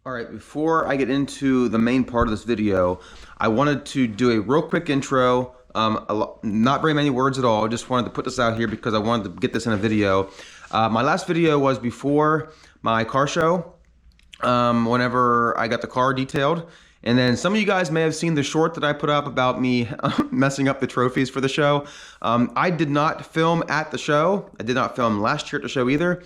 All right, before I get into the main part of this video, I wanted to do a real quick intro. Not very many words at all. Just wanted to put this out here because I wanted to get this in a video. My last video was before my car show, whenever I got the car detailed. And then some of you guys may have seen the short that I put up about me messing up the trophies for the show. I did not film at the show. I did not film last year at the show either.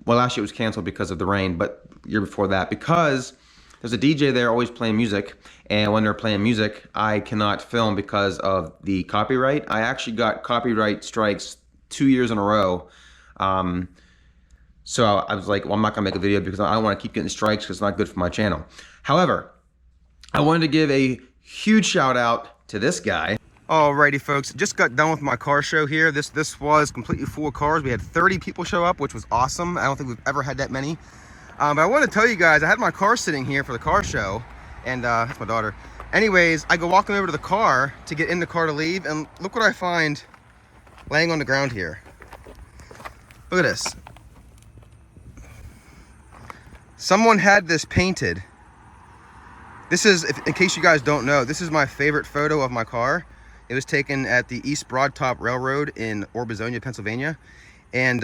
Well, last year it was canceled because of the rain, but year before that, because there's a DJ there always playing music, and when they're playing music, I cannot film because of the copyright. I actually got copyright strikes 2 years in a row. So I was like, well, I'm not gonna make a video because I don't wanna keep getting strikes because it's not good for my channel. However, I wanted to give a huge shout out to this guy. Alrighty folks, just got done with my car show here. This was completely full of cars. We had 30 people show up, which was awesome. I don't think we've ever had that many. But I want to tell you guys, I had my car sitting here for the car show, and that's my daughter. Anyways, I go walking over to the car to get in the car to leave, and look what I find laying on the ground here. Look at this. Someone had this painted. This is, in case you guys don't know, this is my favorite photo of my car. It was taken at the East Broadtop Railroad in Orbezonia, Pennsylvania. And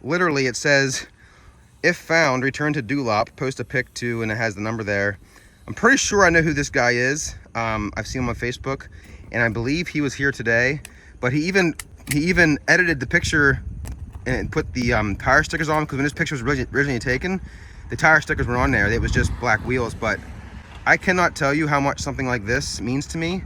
literally it says, if found, return to Dulop, post a pic to, and it has the number there. I'm pretty sure I know who this guy is. I've seen him on Facebook, and I believe he was here today. But he even edited the picture and put the tire stickers on, because when this picture was originally taken, the tire stickers were on there. It was just black wheels. But I cannot tell you how much something like this means to me.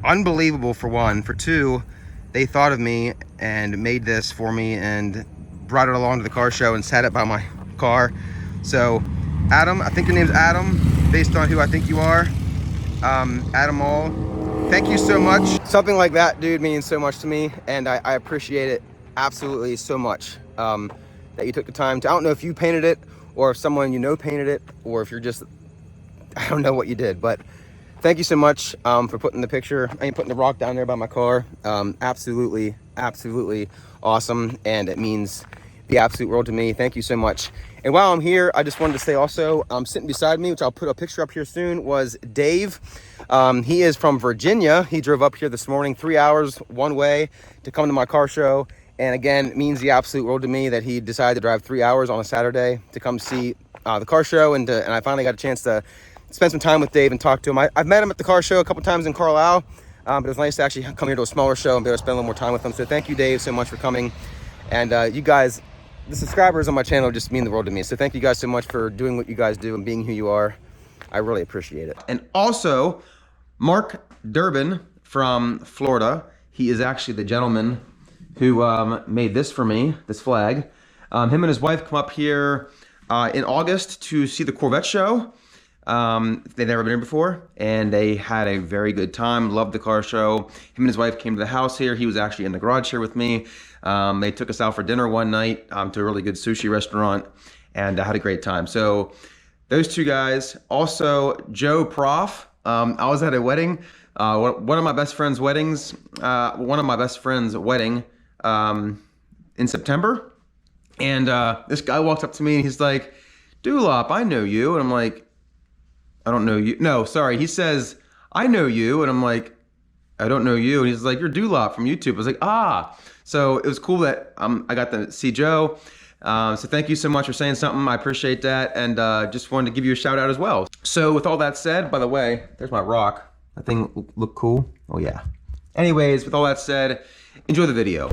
Unbelievable, for one. For two, they thought of me and made this for me and brought it along to the car show and sat it by my car. So Adam, I think your name's Adam, based on who I think you are. Adam All, thank you so much. Something like that, dude, means so much to me, and I appreciate it absolutely so much, that you took the time to, I don't know if you painted it or if someone you know painted it, or if you're just, I don't know what you did, but thank you so much for putting the picture, putting the rock down there by my car. Absolutely awesome, and it means the absolute world to me. Thank you so much. And while I'm here, I just wanted to say also, sitting beside me, which I'll put a picture up here soon, was Dave. He is from Virginia. He drove up here this morning, 3 hours one way to come to my car show. And again, it means the absolute world to me that he decided to drive 3 hours on a Saturday to come see the car show. And I finally got a chance to spend some time with Dave and talk to him. I've met him at the car show a couple times in Carlisle, but it was nice to actually come here to a smaller show and be able to spend a little more time with him. So thank you, Dave, so much for coming. And you guys, the subscribers on my channel just mean the world to me. So thank you guys so much for doing what you guys do and being who you are. I really appreciate it. And also, Mark Durbin from Florida. He is actually the gentleman who made this for me, this flag. Him and his wife come up here in August to see the Corvette show. They've never been here before, and they had a very good time. Loved the car show. Him and his wife came to the house here. He was actually in the garage here with me. They took us out for dinner one night to a really good sushi restaurant, and I had a great time. So those two guys. Also, Joe Prof. I was at a wedding, one of my best friend's weddings, wedding in September, and this guy walked up to me and he's like, "Dulop, I know you," and I'm like, I don't know you. No, sorry. He says, I know you. And I'm like, I don't know you. And he's like, you're Dulop from YouTube. I was like, ah. So it was cool that I got to see Joe. So thank you so much for saying something. I appreciate that. And just wanted to give you a shout out as well. So with all that said, by the way, there's my rock. That thing look cool. Oh yeah. Anyways, with all that said, enjoy the video.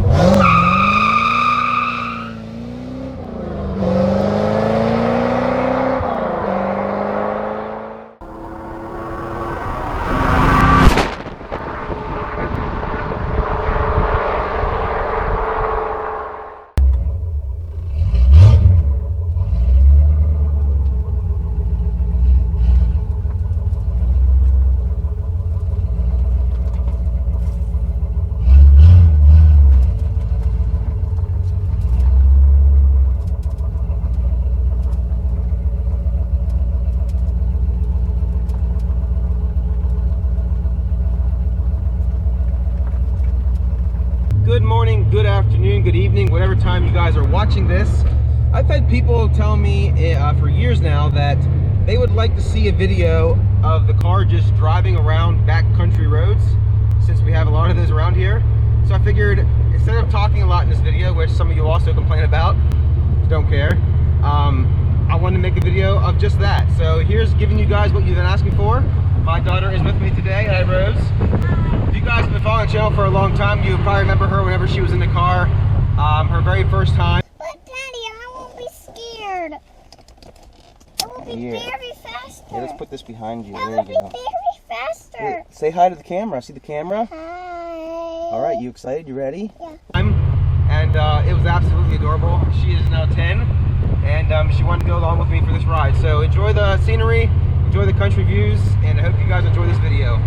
Good morning, good afternoon, good evening, whatever time you guys are watching this. I've had people tell me for years now that they would like to see a video of the car just driving around backcountry roads, since we have a lot of those around here. So I figured, instead of talking a lot in this video, which some of you also complain about, don't care, I wanted to make a video of just that. So here's giving you guys what you've been asking for. My daughter is with me today. Hi, Rose. If you guys have been following the channel for a long time, you probably remember her whenever she was in the car, her very first time. But Daddy, I won't be scared. It will be very faster. Yeah, let's put this behind you. It There will you go. be very faster. Here, say hi to the camera. See the camera? Hi. All right, you excited? You ready? Yeah. And it was absolutely adorable. She is now 10, and she wanted to go along with me for this ride. So enjoy the scenery, enjoy the country views, and I hope you guys enjoy this video.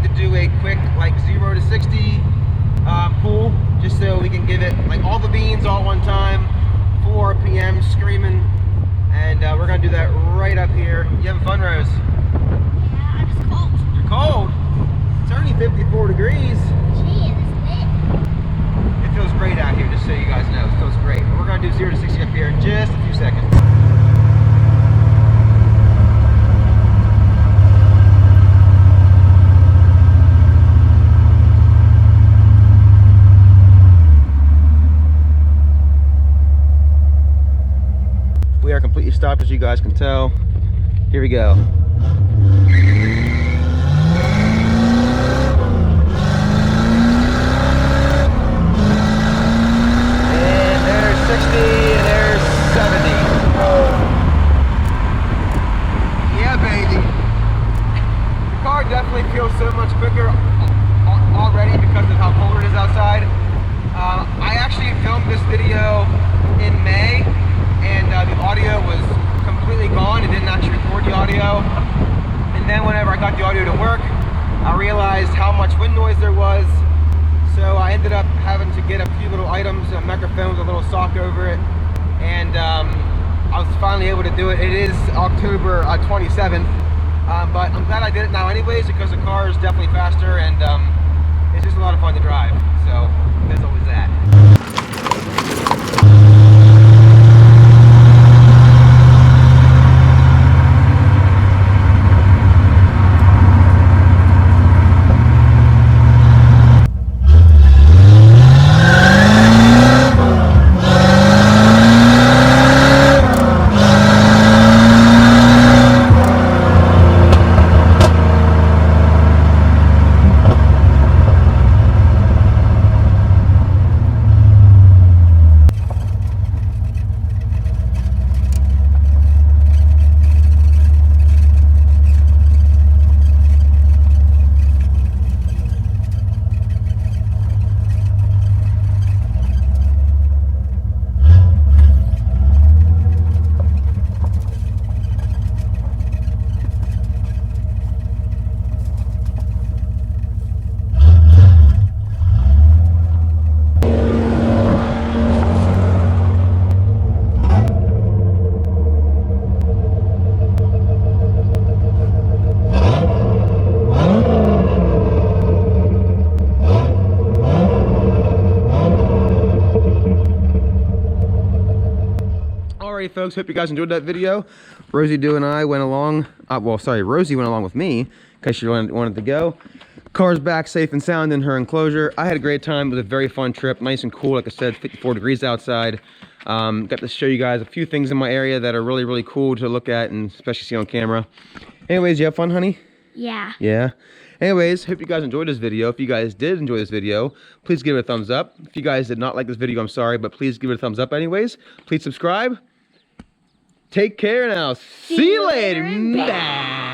wanted to do a quick like 0 to 60 pull, just so we can give it like all the beans all at one time, 4 RPM screaming, and we're gonna do that right up here. You having fun, Rose? Yeah, I'm just cold. You're cold? It's only 54 degrees. Gee, it is lit. It feels great out here, just so you guys know. It feels great. But we're gonna do 0 to 60 up here in just a few seconds. We are completely stopped, as you guys can tell. Here we go. And there's 60, and there's 70. Yeah, baby. The car definitely feels so much quicker already because of how cold it is outside. I actually filmed this video in May, and the audio was completely gone. It didn't actually record the audio. And then whenever I got the audio to work, I realized how much wind noise there was. So I ended up having to get a few little items, a microphone with a little sock over it. And I was finally able to do it. It is October 27th. But I'm glad I did it now anyways, because the car is definitely faster, and it's just a lot of fun to drive. So there's always that. Alright folks, hope you guys enjoyed that video. Rosie and I went along, Rosie went along with me because she wanted to go. Car's back safe and sound in her enclosure. I had a great time. It was a very fun trip, nice and cool. Like I said, 54 degrees outside. Got to show you guys a few things in my area that are really, really cool to look at and especially see on camera. Anyways, you have fun, honey? Yeah. Yeah. Anyways, hope you guys enjoyed this video. If you guys did enjoy this video, please give it a thumbs up. If you guys did not like this video, I'm sorry, but please give it a thumbs up anyways. Please subscribe. Take care now. See you later. Bye.